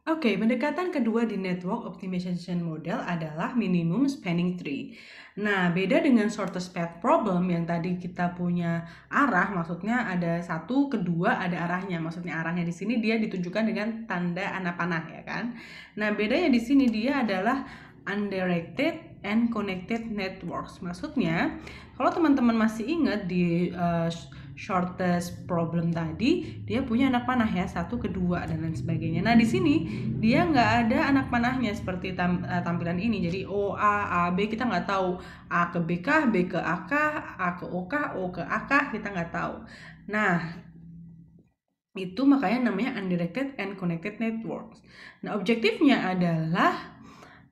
Oke, pendekatan kedua di network optimization model adalah minimum spanning tree. Nah, beda dengan shortest path problem yang tadi kita punya arah, maksudnya ada satu, kedua ada arahnya. Maksudnya arahnya di sini dia ditunjukkan dengan tanda anak panah ya kan. Nah, bedanya di sini dia adalah undirected and connected networks. Maksudnya, kalau teman-teman masih ingat di shortest problem tadi, dia punya anak panah ya, satu, kedua, dan lain sebagainya. Nah, di sini dia nggak ada anak panahnya seperti tampilan ini. Jadi O, A, B kita nggak tahu. A ke B kah, B ke A kah, A ke O kah, O ke A kah, kita nggak tahu. Nah, itu makanya namanya undirected and connected networks. Nah, objektifnya adalah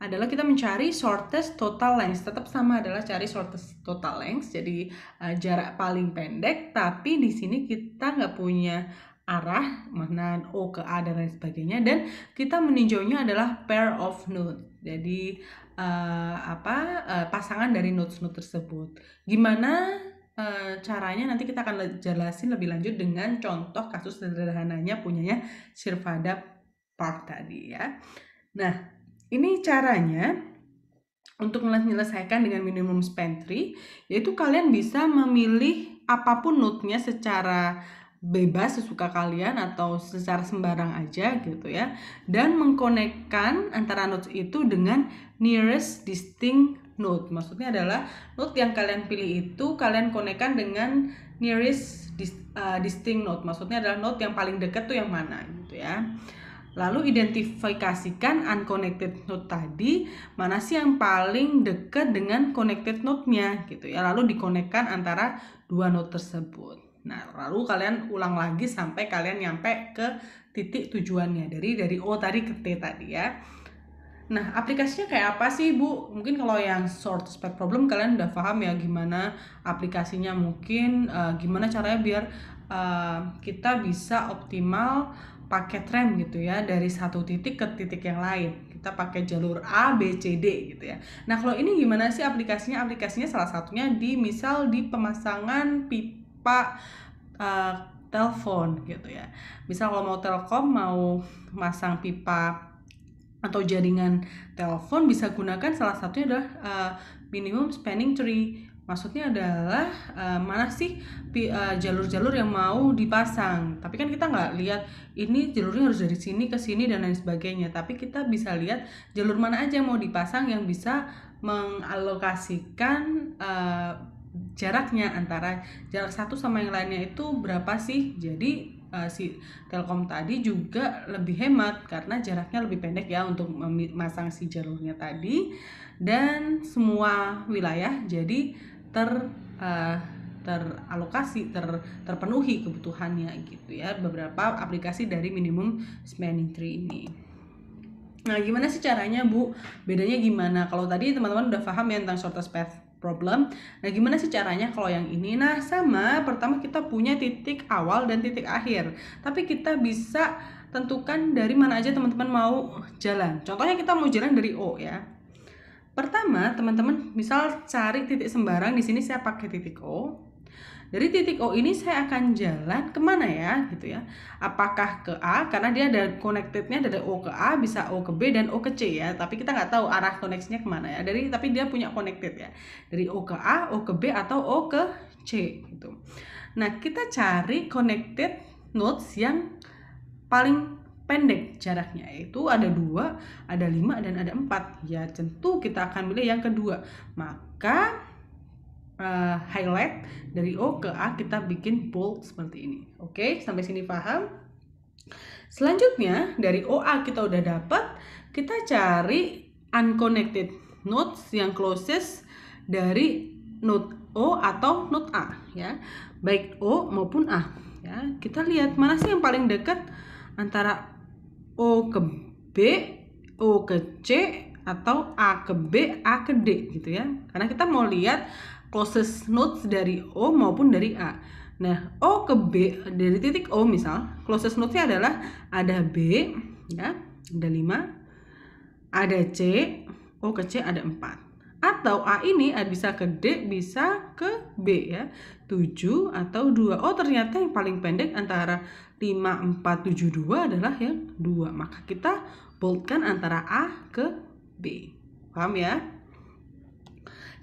kita mencari shortest total length. Tetap sama, adalah cari shortest total length, jadi jarak paling pendek. Tapi di sini kita nggak punya arah mana O ke A dan lain sebagainya, dan kita meninjaunya adalah pair of nodes. Jadi pasangan dari nodes-nodes tersebut. Gimana caranya nanti kita akan jelasin lebih lanjut dengan contoh kasus sederhananya punyanya Shirvada Park tadi ya. Nah, ini caranya untuk menyelesaikan dengan minimum span tree, yaitu kalian bisa memilih apapun node-nya secara bebas sesuka kalian atau secara sembarang aja gitu ya, dan mengkonekkan antara nodes itu dengan nearest distinct node. Maksudnya adalah node yang kalian pilih itu kalian konekkan dengan nearest distinct node. Maksudnya adalah node yang paling dekat tuh yang mana gitu ya. Lalu identifikasikan unconnected node tadi, mana sih yang paling dekat dengan connected node-nya gitu ya. Lalu dikonekkan antara dua node tersebut. Nah, lalu kalian ulang lagi sampai kalian nyampe ke titik tujuannya, dari O tadi ke T tadi ya. Nah, aplikasinya kayak apa sih, Bu? Mungkin kalau yang shortest path problem kalian udah paham ya gimana aplikasinya, mungkin gimana caranya biar kita bisa optimal pakai tram gitu ya, dari satu titik ke titik yang lain. Kita pakai jalur A, B, C, D gitu ya. Nah, kalau ini gimana sih aplikasinya? Aplikasinya salah satunya misal di pemasangan pipa telepon gitu ya. Misal kalau mau Telkom mau masang pipa atau jaringan telepon, bisa gunakan salah satunya adalah minimum spanning tree. Maksudnya adalah mana sih jalur-jalur yang mau dipasang. Tapi kan kita nggak lihat ini jalurnya harus dari sini ke sini dan lain sebagainya. Tapi kita bisa lihat jalur mana aja yang mau dipasang yang bisa mengalokasikan jaraknya, antara jarak satu sama yang lainnya itu berapa sih. Jadi si Telkom tadi juga lebih hemat karena jaraknya lebih pendek ya untuk memasang si jalurnya tadi, dan semua wilayah jadi teralokasi, terpenuhi kebutuhannya gitu ya. Beberapa aplikasi dari minimum spanning tree ini. Nah, gimana sih caranya, Bu? Bedanya gimana? Kalau tadi teman-teman udah paham ya tentang shortest path problem. Nah, gimana sih caranya kalau yang ini? Nah, sama, pertama kita punya titik awal dan titik akhir. Tapi kita bisa tentukan dari mana aja teman-teman mau jalan. Contohnya kita mau jalan dari O ya. Pertama, teman-teman misal cari titik sembarang. Di sini saya pakai titik O. Dari titik O ini saya akan jalan kemana ya gitu ya. Apakah ke A, karena dia ada connectednya dari O ke A, bisa O ke B dan O ke C ya. Tapi kita nggak tahu arah koneksinya kemana ya. Tapi dia punya connected ya. Dari O ke A, O ke B, atau O ke C gitu. Nah, kita cari connected nodes yang paling pendek jaraknya, itu ada 2, ada 5, dan ada 4. Ya tentu kita akan pilih yang kedua. Maka highlight dari O ke A kita bikin bold seperti ini. Oke, sampai sini paham? Selanjutnya dari OA kita udah dapat, kita cari unconnected nodes yang closest dari node O atau node A ya. Baik O maupun A ya. Kita lihat mana sih yang paling dekat antara O ke B, O ke C, atau A ke B, A ke D gitu ya. Karena kita mau lihat closest nodes dari O maupun dari A. Nah, O ke B, dari titik O misal, closest node-nya adalah ada B ya, ada 5, ada C, O ke C ada 4. Atau A ini bisa ke D, bisa ke B ya, 7 atau 2. Oh, ternyata yang paling pendek antara 5, 4, 7, 2 adalah yang 2. Maka kita boldkan antara A ke B. Paham ya?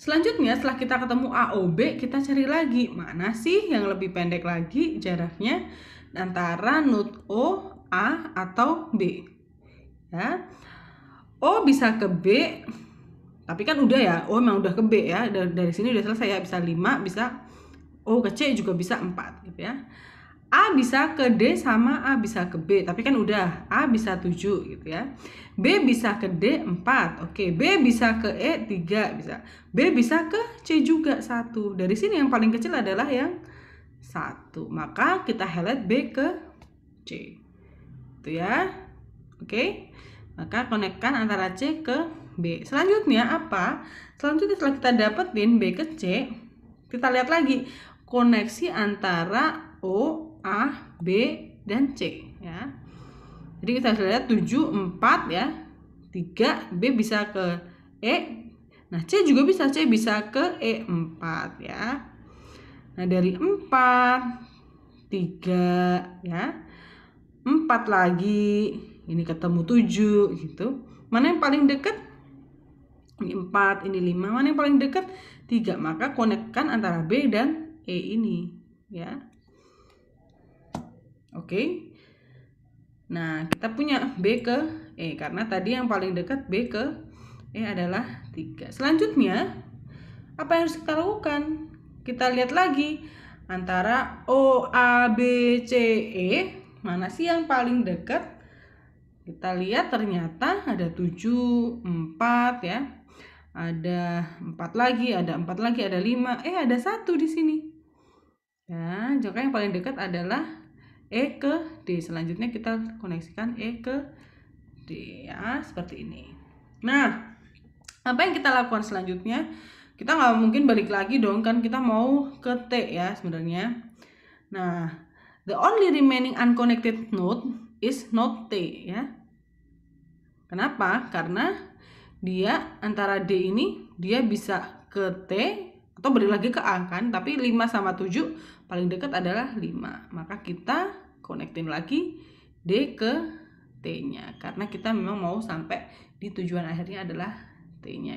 Selanjutnya setelah kita ketemu A, O, B, kita cari lagi mana sih yang lebih pendek lagi jaraknya antara node O, A, atau B. Ya. O bisa ke B, tapi kan udah ya, O memang udah ke B ya. Dari sini udah selesai ya, bisa 5, bisa O ke C juga bisa 4 gitu ya. A bisa ke D sama A bisa ke B, tapi kan udah A bisa 7 gitu ya. B bisa ke D 4, oke. B bisa ke E 3, bisa. B bisa ke C juga 1. Dari sini yang paling kecil adalah yang 1. Maka kita highlight B ke C. Itu ya. Oke. Maka konekkan antara C ke B. Selanjutnya apa? Selanjutnya setelah kita dapetin B ke C, kita lihat lagi koneksi antara O, A, B, dan C ya. Jadi kita lihat 7, 4 ya. 3, B bisa ke E. Nah, C juga bisa, C bisa ke E4 ya. Nah, dari 4, 3 ya. 4 lagi. Ini ketemu 7 gitu. Mana yang paling dekat? Ini 4, ini 5. Mana yang paling dekat? 3. Maka konekkan antara B dan E ini ya. Oke. Nah, kita punya B ke E karena tadi yang paling dekat B ke E adalah 3. Selanjutnya, apa yang harus kita lakukan? Kita lihat lagi antara O, A, B, C, E, mana sih yang paling dekat? Kita lihat ternyata ada 7, 4 ya. Ada 4 lagi, ada 4 lagi, ada 5. Ada 1 di sini. Ya, maka yang paling dekat adalah E ke D. Selanjutnya kita koneksikan E ke D ya, seperti ini. Nah, apa yang kita lakukan selanjutnya? Kita nggak mungkin balik lagi dong, kan kita mau ke T ya sebenarnya. Nah, the only remaining unconnected node is node T ya. Kenapa? Karena dia antara D ini dia bisa ke T atau balik lagi ke A kan, tapi 5 sama 7 paling dekat adalah 5. Maka kita konektin lagi D ke T-nya karena kita memang mau sampai di tujuan akhirnya adalah T-nya.